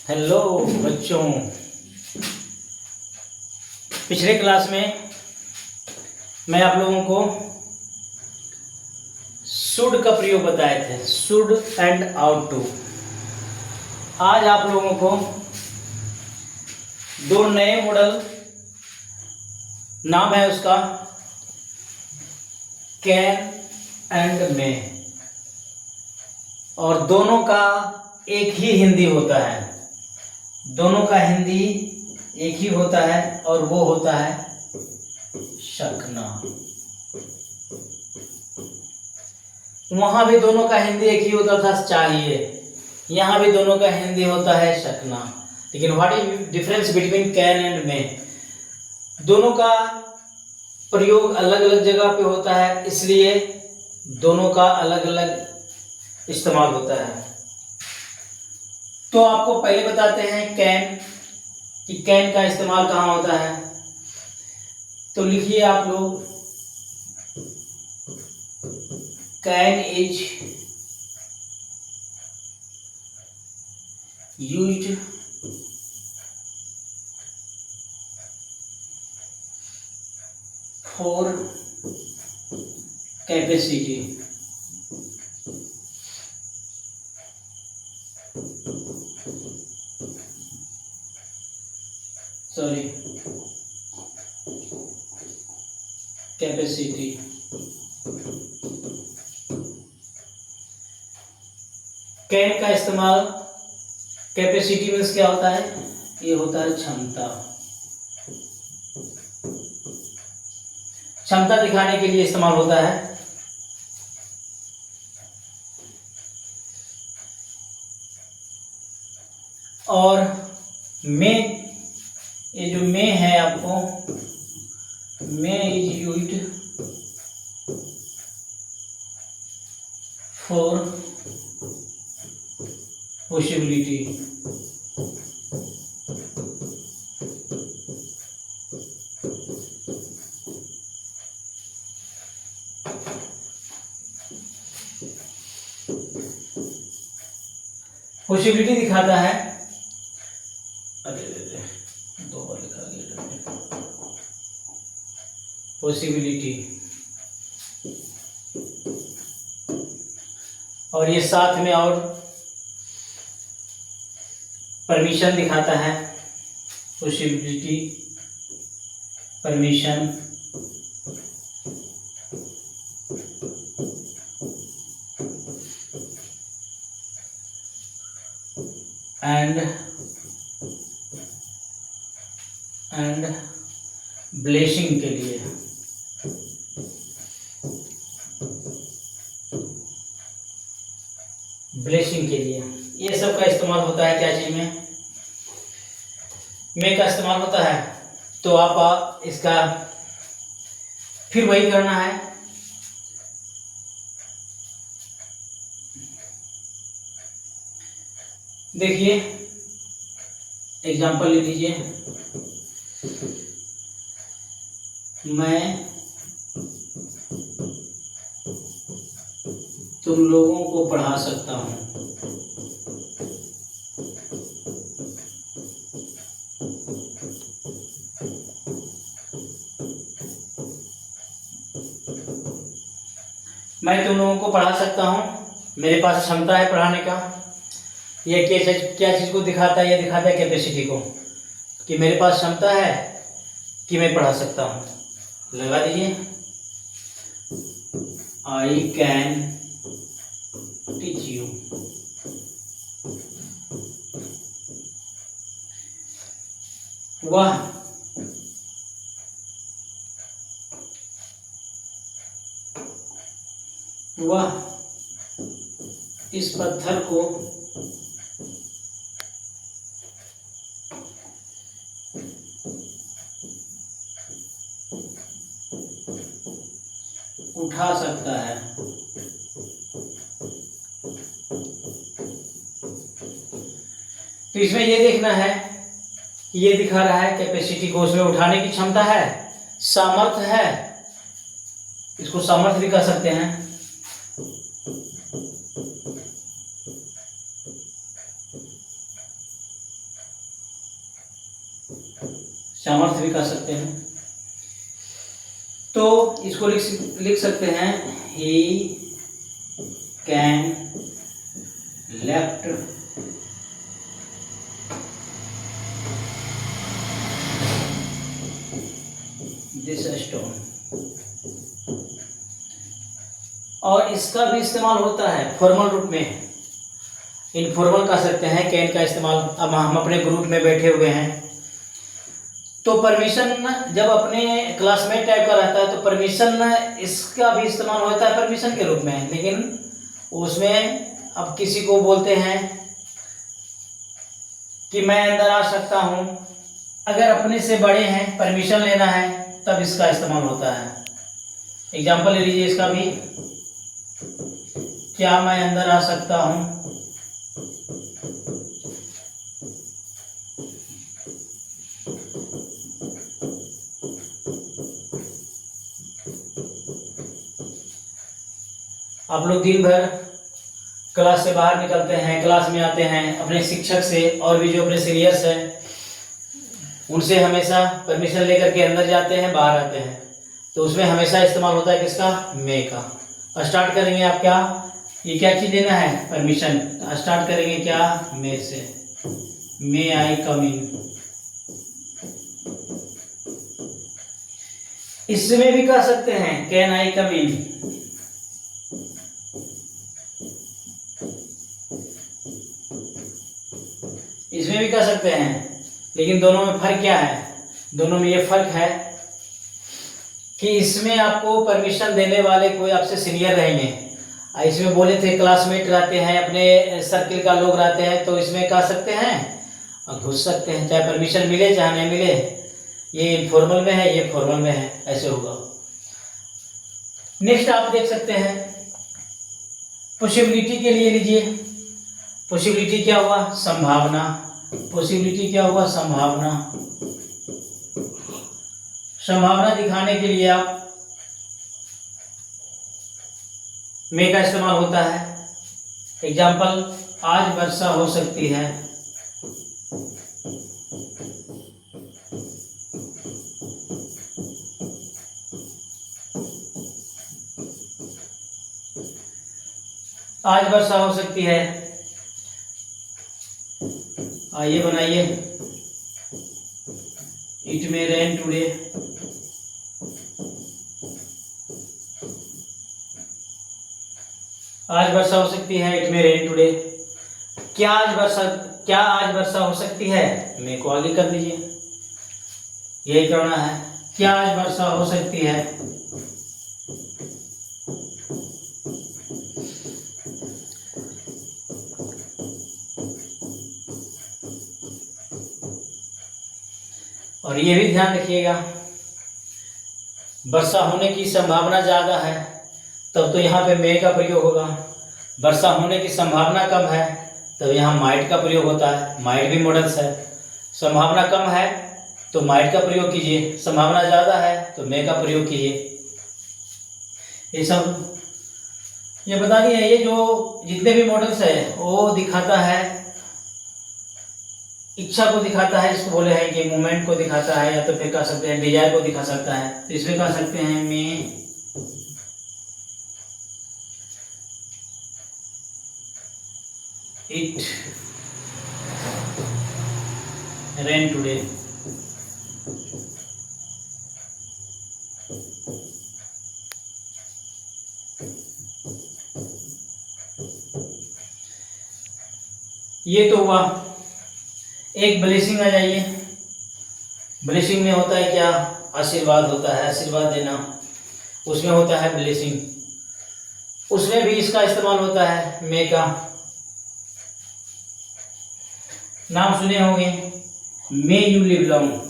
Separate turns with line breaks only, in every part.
Hello बच्चों, पिछले class में मैं आप लोगों को शुड का प्रयोग बताए थे, शुड एंड आउट टू। आज आप लोगों को दो नए मॉडल, नाम है उसका कैन एंड मे, और दोनों का एक ही हिंदी होता है। दोनों का हिंदी एक ही होता है और वो होता है शकना। वहां भी दोनों का हिंदी एक ही होता था, चाहिए। यहां भी दोनों का हिंदी होता है शकना। लेकिन what is difference between can and मे? दोनों का प्रयोग अलग अलग जगह पे होता है, इसलिए दोनों का अलग अलग इस्तेमाल होता है। तो आपको पहले बताते हैं कैन, कि कैन का इस्तेमाल कहाँ होता है। तो लिखिए आप लोग, can is used for capacity. Sorry, capacity. Can का इस्तेमाल कैपेसिटी मीन्स क्या होता है? ये होता है क्षमता। क्षमता दिखाने के लिए इस्तेमाल होता है। और में, ये जो में है आपको, में is used for possibility. Possibility दिखाता है। दो बार लिखा गया पॉसिबिलिटी, और ये साथ में और परमिशन दिखाता है। पॉसिबिलिटी, परमिशन, एंड ब्लेसिंग के लिए। ब्लेसिंग के लिए ये सब का इस्तेमाल होता है। क्या चीज में? में का इस्तेमाल होता है। तो आप इसका फिर वही करना है। देखिए, एग्जांपल ले लीजिए। मैं तुम लोगों को पढ़ा सकता हूँ। मैं तुम लोगों को पढ़ा सकता हूँ, मेरे पास क्षमता है पढ़ाने का। ये क्या चीज को दिखाता है? ये दिखाता है कैपेसिटी को, कि मेरे पास क्षमता है कि मैं पढ़ा सकता हूँ। लगा दीजिए, आई कैन टीच यू। वह इस पत्थर को उठा सकता है। तो इसमें ये देखना है, ये दिखा रहा है कैपेसिटी को, उसमें उठाने की क्षमता है, सामर्थ्य है। इसको सामर्थ्य भी कह सकते हैं। सामर्थ्य भी कह सकते हैं। तो इसको लिख सकते हैं he can left this stone. और इसका भी इस्तेमाल होता है फॉर्मल रूप में, इनफॉर्मल कह सकते हैं कैन का इस्तेमाल। अब हम अपने ग्रुप में बैठे हुए हैं तो परमिशन जब अपने क्लासमेट टाइप का रहता है तो परमिशन इसका भी इस्तेमाल होता है परमिशन के रूप में, लेकिन उसमें अब किसी को बोलते हैं कि मैं अंदर आ सकता हूँ, अगर अपने से बड़े हैं परमिशन लेना है तब इसका इस्तेमाल होता है। एग्जाम्पल ले लीजिए इसका भी, क्या मैं अंदर आ सकता हूँ। आप लोग दिन भर क्लास से बाहर निकलते हैं, क्लास में आते हैं, अपने शिक्षक से और भी जो अपने सीनियर्स हैं उनसे हमेशा परमिशन लेकर के अंदर जाते हैं, बाहर आते हैं, तो उसमें हमेशा इस्तेमाल होता है किसका, मे का। स्टार्ट करेंगे आप क्या, ये क्या चीज़ देना है, परमिशन। स्टार्ट करेंगे क्या, मे से। मे आई कम इन। इसमें भी कह सकते हैं कैन आई कम इन। इसमें भी कह सकते हैं, लेकिन दोनों में फर्क क्या है, दोनों में ये फर्क है कि इसमें आपको परमिशन देने वाले कोई आपसे सीनियर रहेंगे, इसमें बोले थे क्लासमेट रहते हैं, अपने सर्किल का लोग रहते हैं, तो इसमें कह सकते हैं और घुस सकते हैं, चाहे परमिशन मिले चाहे नहीं मिले। ये इनफॉर्मल में है, ये फॉर्मल में है, ऐसे होगा। नेक्स्ट आप देख सकते हैं पॉसिबिलिटी के लिए लीजिए। पॉसिबिलिटी क्या हुआ, संभावना। पॉसिबिलिटी क्या हुआ, संभावना। संभावना दिखाने के लिए आप मे का इस्तेमाल होता है। एग्जाम्पल, आज वर्षा हो सकती है। आज वर्षा हो सकती है। आइए बनाइए, इट मे रेन टुडे। आज वर्षा हो सकती है, इट मे रेन टुडे। क्या आज वर्षा हो सकती है, मे को आगे कर दीजिए, यही करना है। क्या आज वर्षा हो सकती है, और ये भी ध्यान रखिएगा वर्षा होने की संभावना ज़्यादा है तब तो यहाँ पे मे का प्रयोग होगा। वर्षा होने की संभावना कम है तब यहाँ माइट का प्रयोग होता है। माइट भी मॉडल्स है। संभावना कम है तो माइट का प्रयोग कीजिए, संभावना ज़्यादा है तो मे का प्रयोग कीजिए। ये सब ये बता दिया। ये जो जितने भी मॉडल्स है वो दिखाता है, इच्छा को दिखाता है, इसको बोले हैं कि मूवमेंट को दिखाता है, या तो फिर कह सकते हैं डिजायर को दिखा सकता है। तो इसमें कह सकते हैं मे इट रेन टुडे। ये तो हुआ। एक ब्लेसिंग आ जाइए। ब्लेसिंग में होता है क्या, आशीर्वाद होता है, आशीर्वाद देना, उसमें होता है ब्लेसिंग। उसमें भी इसका इस्तेमाल होता है मे का। नाम सुने होंगे, may you live long.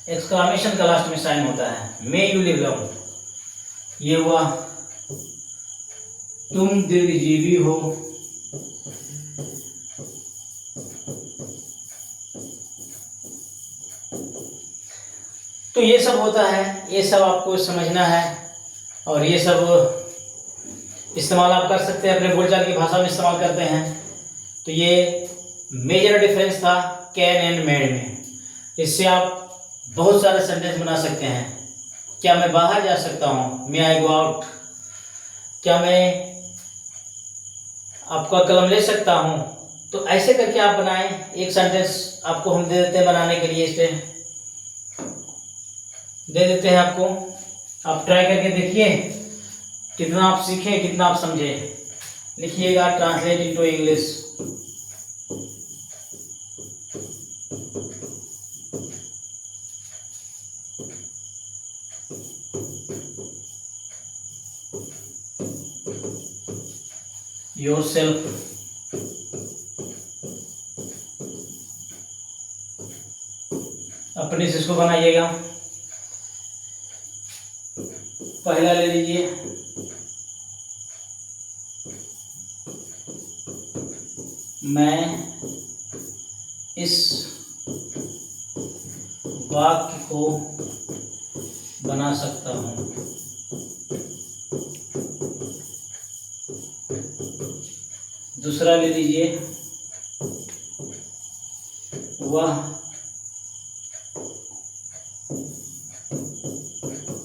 Exclamation का लास्ट में साइन होता है, मे यू लिव लॉन्ग। ये हुआ तुम दीर्घजीवी हो। तो ये सब होता है, ये सब आपको समझना है और ये सब इस्तेमाल आप कर सकते हैं, अपने बोलचाल की भाषा में इस्तेमाल करते हैं। तो ये मेजर डिफरेंस था कैन एंड मेड में। इससे आप बहुत सारे सेंटेंस बना सकते हैं। क्या मैं बाहर जा सकता हूँ, मे आई गो आउट। क्या मैं आपका कलम ले सकता हूँ। तो ऐसे करके आप बनाएं। एक सेंटेंस आपको हम दे देते हैं बनाने के लिए, इस पे दे देते हैं आपको। आप ट्राई करके देखिए कितना आप सीखें, कितना आप समझें। लिखिएगा ट्रांसलेट इनटू इंग्लिश। yourself, अपने से इसको बनाइएगा। पहला ले लीजिए, मैं इस वाक्य को बना सकता हूँ। दूसरा ले लीजिए, वह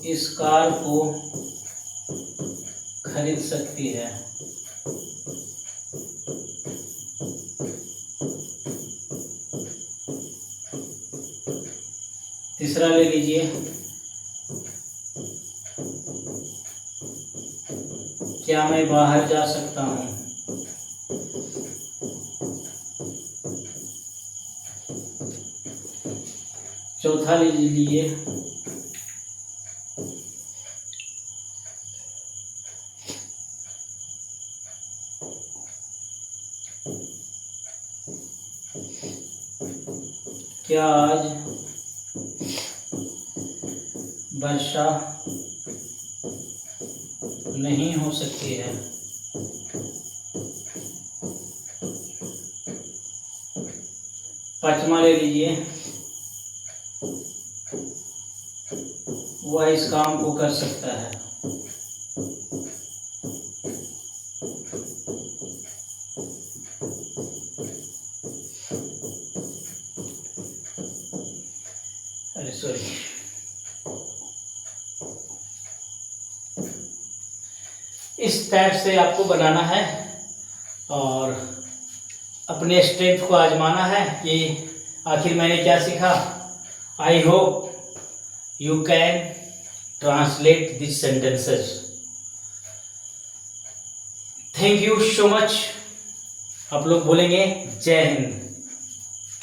इस कार को खरीद सकती है। तीसरा ले लीजिए, क्या मैं बाहर जा सकता हूँ। चौथा ले लीजिए, क्या आज वर्षा नहीं हो सकती है। पांचवा ले लीजिए, वह इस काम को कर सकता है। अरे सॉरी, इस टाइप से आपको बनाना है और अपने स्ट्रेंथ को आजमाना है कि आखिर मैंने क्या सीखा। I hope you can translate this sentences. Thank you so much. आप लोग बोलेंगे जय हिंद।